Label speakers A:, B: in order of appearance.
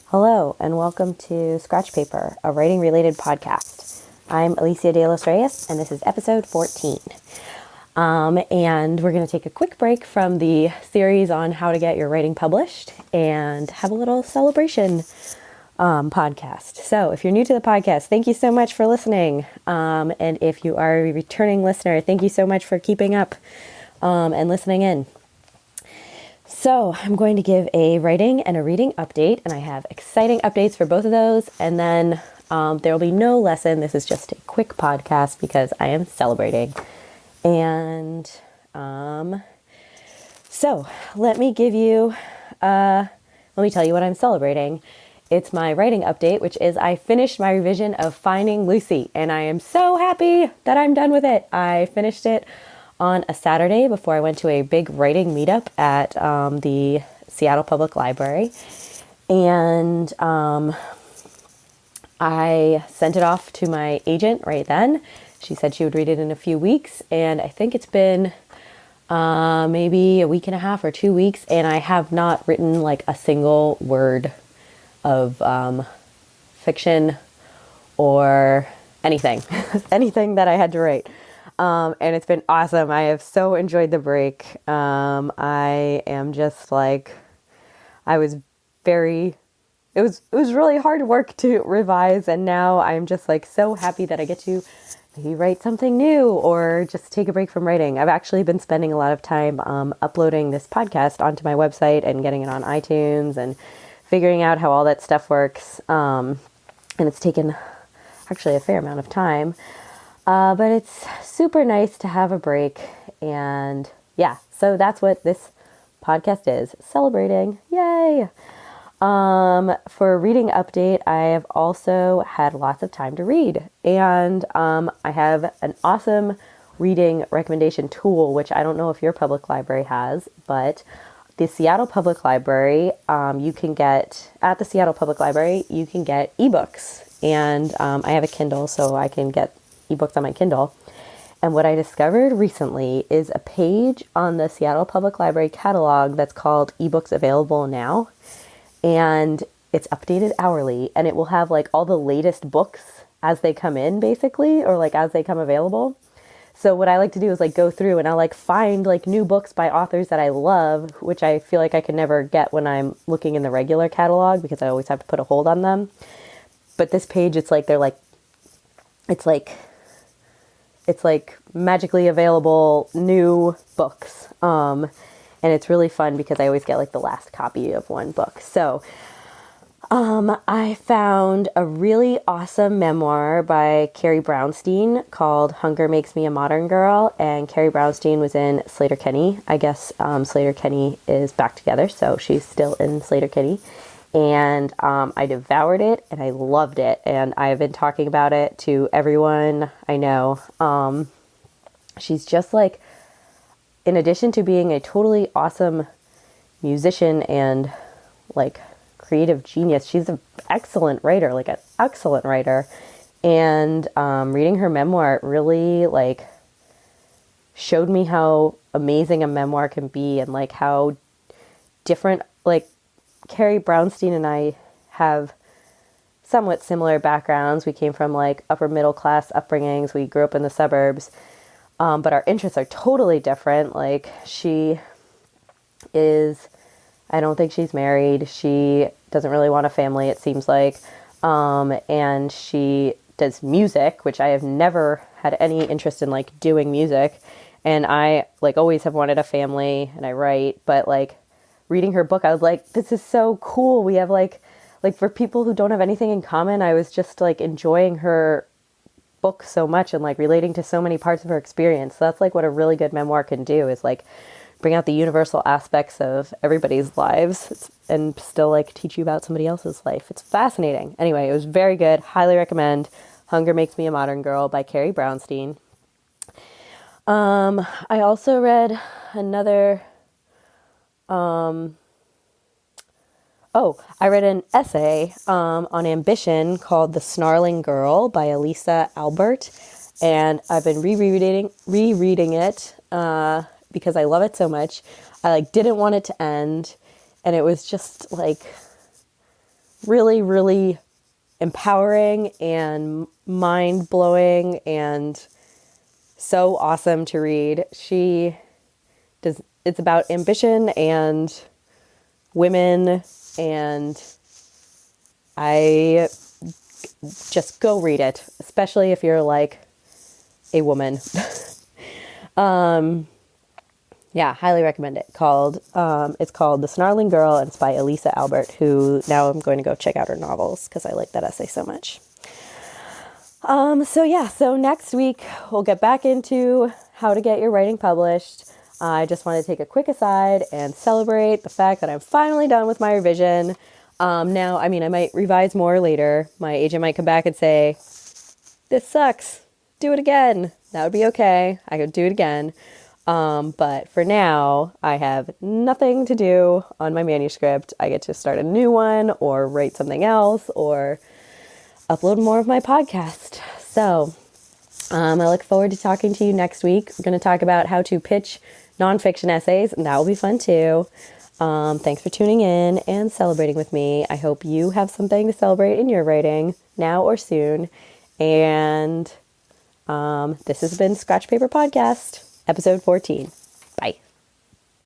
A: Hello, and welcome to Scratch Paper, a writing-related podcast. I'm Alicia de los Reyes, and this is episode 14. And we're going to take a quick break from the series on how to get your writing published and have a little celebration podcast. So if you're new to the podcast, thank you so much for listening. And if you are a returning listener, thank you so much for keeping up and listening in. So I'm going to give a writing and a reading update, and I have exciting updates for both of those. And then there will be no lesson. This is just a quick podcast because I am celebrating. And so let me tell you what I'm celebrating. It's my writing update, which is I finished my revision of Finding Lucy, and I am so happy that I'm done with it. I finished it on a Saturday before I went to a big writing meetup at the Seattle Public Library. And I sent it off to my agent right then. She said she would read it in a few weeks. And I think it's been maybe a week and a half or 2 weeks. And I have not written like a single word of fiction or anything, anything that I had to write. And it's been awesome. I have so enjoyed the break. I am just like, it was really hard work to revise. And now I'm just like so happy that I get to maybe write something new or just take a break from writing. I've actually been spending a lot of time, uploading this podcast onto my website and getting it on iTunes and figuring out how all that stuff works. And it's taken actually a fair amount of time. But it's super nice to have a break. And yeah, so that's what this podcast is, celebrating. Yay! For a reading update, I have also had lots of time to read. And I have an awesome reading recommendation tool, which I don't know if your public library has, but the Seattle Public Library, you can get ebooks. And I have a Kindle, so I can get ebooks on my Kindle. And what I discovered recently is a page on the Seattle Public Library catalog that's called Ebooks Available Now. And it's updated hourly, and it will have like all the latest books as they come in, basically, or like as they come available. So what I like to do is like go through and I'll like find like new books by authors that I love, which I feel like I can never get when I'm looking in the regular catalog because I always have to put a hold on them. But this page, it's like magically available new books. And it's really fun because I always get like the last copy of one book. So I found a really awesome memoir by Carrie Brownstein called Hunger Makes Me a Modern Girl. And Carrie Brownstein was in Sleater-Kinney. I guess Sleater-Kinney is back together, so she's still in Sleater-Kinney. And I devoured it and I loved it. And I've been talking about it to everyone I know. She's just like, in addition to being a totally awesome musician and like creative genius, she's an excellent writer, like an excellent writer. And reading her memoir really like showed me how amazing a memoir can be and like how different, like, Carrie Brownstein and I have somewhat similar backgrounds. We came from like upper middle class upbringings. We grew up in the suburbs, but our interests are totally different. Like I don't think she's married. She doesn't really want a family, it seems like. And she does music, which I have never had any interest in like doing music. And I like always have wanted a family and I write, but like, reading her book, I was like, this is so cool. We have like for people who don't have anything in common, I was just like enjoying her book so much and like relating to so many parts of her experience. So that's like what a really good memoir can do, is like bring out the universal aspects of everybody's lives and still like teach you about somebody else's life. It's fascinating. Anyway, it was very good. Highly recommend Hunger Makes Me a Modern Girl by Carrie Brownstein. I also read another I read an essay on ambition called The Snarling Girl by Elisa Albert, and I've been rereading it because I love it so much. I like didn't want it to end, and it was just like really, really empowering and mind-blowing and so awesome to read. It's about ambition and women, and I just go read it, especially if you're like a woman. Yeah, highly recommend it. It's called The Snarling Girl, and it's by Elisa Albert, who now I'm going to go check out her novels because I like that essay so much. So next week we'll get back into how to get your writing published. I just want to take a quick aside and celebrate the fact that I'm finally done with my revision. Now, I might revise more later. My agent might come back and say, "This sucks. Do it again." That would be okay. I could do it again. But for now, I have nothing to do on my manuscript. I get to start a new one or write something else or upload more of my podcast. So I look forward to talking to you next week. We're going to talk about how to pitch nonfiction essays, and that will be fun too. Thanks for tuning in and celebrating with me. I hope you have something to celebrate in your writing now or soon. And this has been Scratch Paper Podcast, episode 14. Bye.